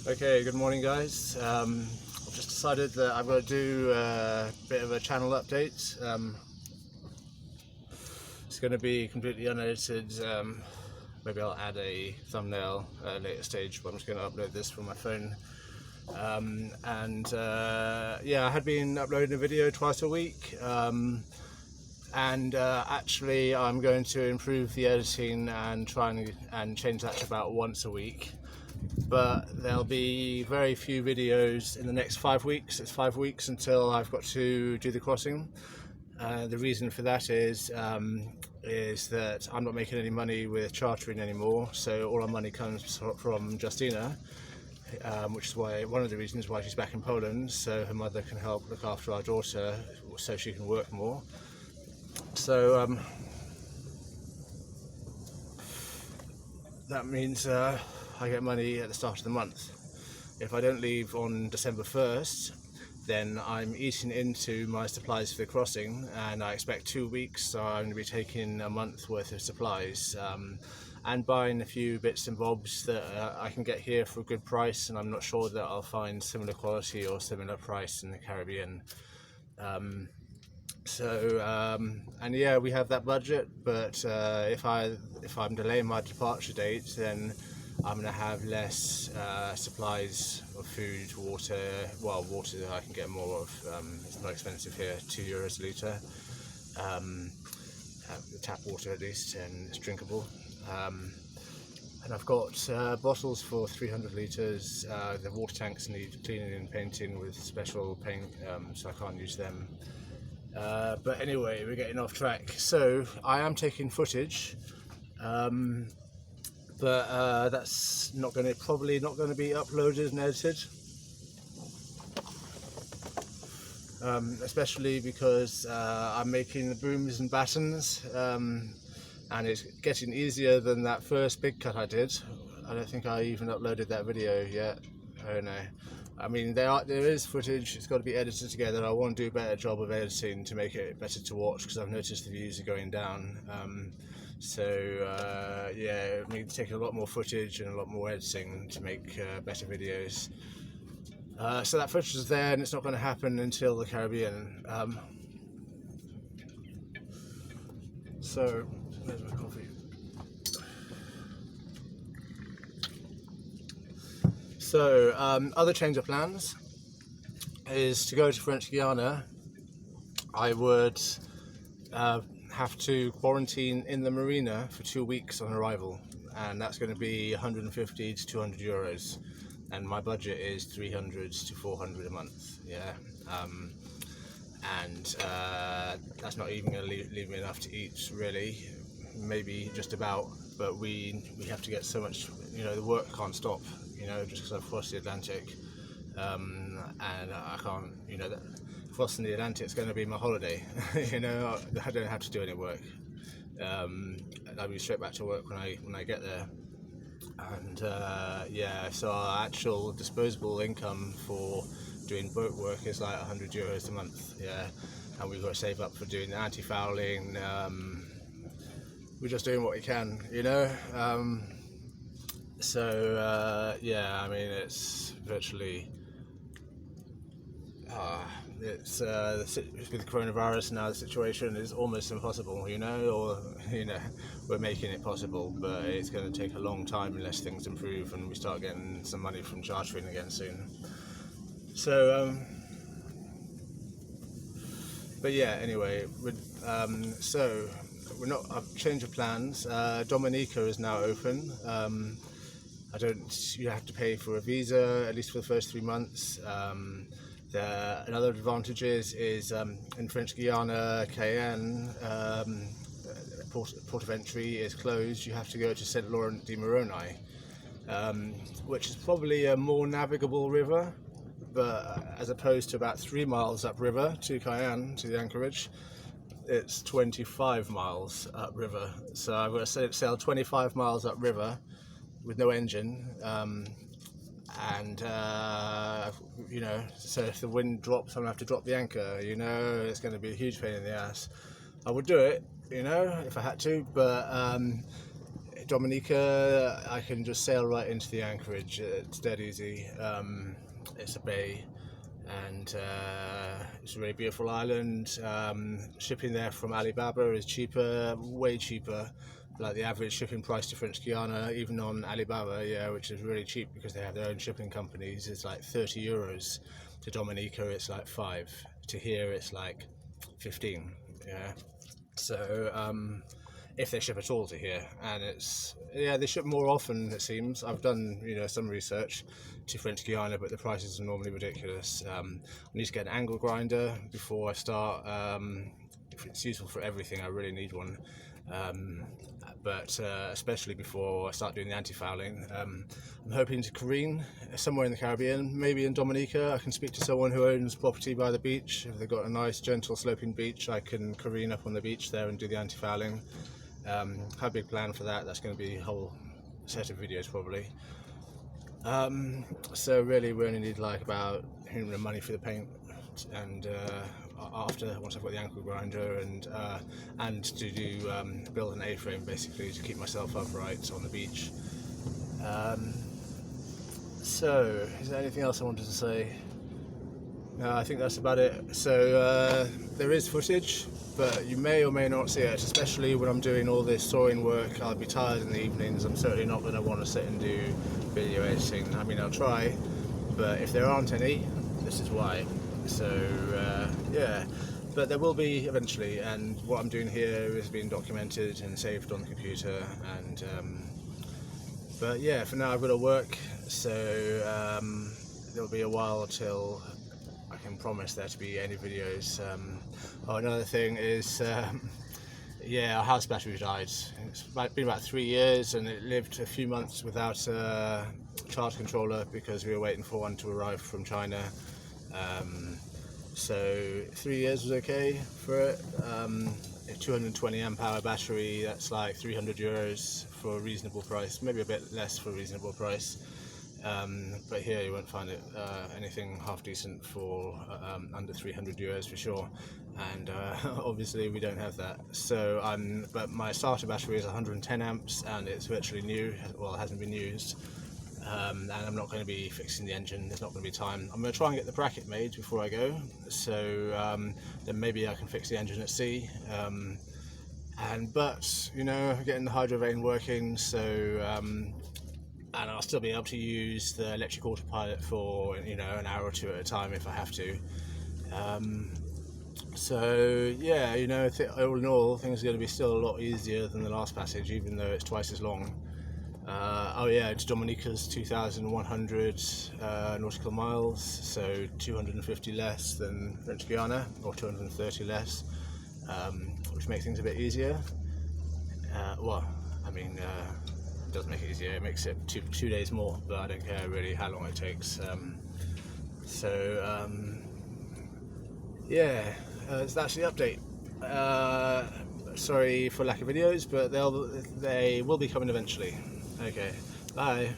Okay, good morning guys. I've just decided that I've got to do a bit of a channel update. It's going to be completely unedited. Maybe I'll add a thumbnail at a later stage, but I'm just going to upload this from my phone. Yeah, I had been uploading a video twice a week. Actually I'm going to improve the editing and try and change that to about once a week, but there'll be very few videos in the next 5 weeks. It's 5 weeks until I've got to do the crossing. The reason for that is that I'm not making any money with chartering anymore, so all our money comes from Justina, which is why one of the reasons why she's back in Poland, so her mother can help look after our daughter so she can work more. So that means I get money at the start of the month. If I don't leave on December 1st, then I'm eating into my supplies for the crossing, and I expect 2 weeks, so I'm going to be taking a month worth of supplies and buying a few bits and bobs that I can get here for a good price, and I'm not sure that I'll find similar quality or similar price in the Caribbean. And yeah, we have that budget, but if I'm delaying my departure date, then I'm going to have less supplies of food, water. Well, water that I can get more of. It's not expensive here, €2 a litre. The tap water at least, and it's drinkable. And I've got bottles for 300 litres. The water tanks need cleaning and painting with special paint, so I can't use them. But anyway, we're getting off track. So I am taking footage, but that's probably not going to be uploaded and edited, especially because I'm making the booms and battens, and it's getting easier than that first big cut I did. I don't think I even uploaded that video yet. I don't know. I mean, there is footage. It's got to be edited together. I want to do a better job of editing to make it better to watch, because I've noticed the views are going down. Yeah, it means taking a lot more footage and a lot more editing to make better videos. So that footage is there, and it's not going to happen until the Caribbean. So there's my coffee. So other change of plans is to go to French Guiana. I would have to quarantine in the marina for 2 weeks on arrival, and that's going to be 150 to 200 euros, and my budget is 300 to 400 a month. Yeah, that's not even going to leave me enough to eat, really. Maybe just about, but we have to get so much, the work can't stop, just because I've crossed the Atlantic, and I can't, crossing the Atlantic is going to be my holiday. I don't have to do any work. I'll be straight back to work when I get there. And yeah, so our actual disposable income for doing boat work is like 100 euros a month. Yeah, and we've got to save up for doing the anti-fouling. We're just doing what we can, yeah, I mean, it's virtually with coronavirus now, the situation is almost impossible, we're making it possible, but it's going to take a long time unless things improve and we start getting some money from chartering again soon. So but yeah, anyway, so we're not a change of plans. Dominica is now open. You have to pay for a visa, at least for the first 3 months. Another advantage is in French Guiana, Cayenne, port of entry is closed. You have to go to St. Laurent de Moroni, which is probably a more navigable river, but as opposed to about 3 miles upriver to Cayenne, to the anchorage, it's 25 miles upriver. So I've got to sail 25 miles upriver with no engine. So if the wind drops, I'm going to have to drop the anchor, it's going to be a huge pain in the ass. I would do it, if I had to, but Dominica, I can just sail right into the anchorage. It's dead easy. It's a bay, and it's a really beautiful island. Shipping there from Alibaba is cheaper, way cheaper. Like the average shipping price to French Guiana, even on Alibaba, yeah, which is really cheap because they have their own shipping companies, is like 30 euros. To Dominica, it's like 5. To here, it's like 15. Yeah. So if they ship at all to here, and they ship more often, it seems. I've done some research to French Guiana, but the prices are normally ridiculous. I need to get an angle grinder before I start. If it's useful for everything, I really need one. But especially before I start doing the anti-fouling. I'm hoping to careen somewhere in the Caribbean, maybe in Dominica. I can speak to someone who owns property by the beach. If they've got a nice, gentle, sloping beach, I can careen up on the beach there and do the anti-fouling. Have a big plan for that. That's going to be a whole set of videos probably. So really we only need like about the money for the paint, and once I've got the ankle grinder and to do build an A-frame basically to keep myself upright on the beach. So is there anything else I wanted to say? No, I think that's about it. So there is footage, but you may or may not see it, especially when I'm doing all this sawing work. I'll be tired in the evenings. I'm certainly not going to want to sit and do video editing. I mean, I'll try, but if there aren't any, this is why. So yeah, but there will be eventually, and what I'm doing here is being documented and saved on the computer. And but yeah, for now I've got to work, so there'll be a while till I can promise there to be any videos. Another thing is, yeah, our house battery died. It's been about 3 years, and it lived a few months without a charge controller because we were waiting for one to arrive from China. So 3 years was okay for it. A 220 amp hour battery, that's like 300 euros for a reasonable price, maybe a bit less for a reasonable price. But here you won't find it anything half decent for under 300 euros for sure, and obviously we don't have that. So but my starter battery is 110 amps and it's virtually new. Well, it hasn't been used, and I'm not going to be fixing the engine. There's not going to be time. I'm going to try and get the bracket made before I go, so then maybe I can fix the engine at sea. But getting the hydrovane working, so and I'll still be able to use the electric autopilot for an hour or two at a time if I have to. So yeah, all in all, things are going to be still a lot easier than the last passage, even though it's twice as long. Oh yeah, it's Dominica's 2,100 nautical miles, so 250 less than French Guiana, or 230 less, which makes things a bit easier. Well, I mean, it does make it easier. It makes it two days more, but I don't care really how long it takes. Yeah, that's the update. Sorry for lack of videos, but they will be coming eventually. Okay, bye.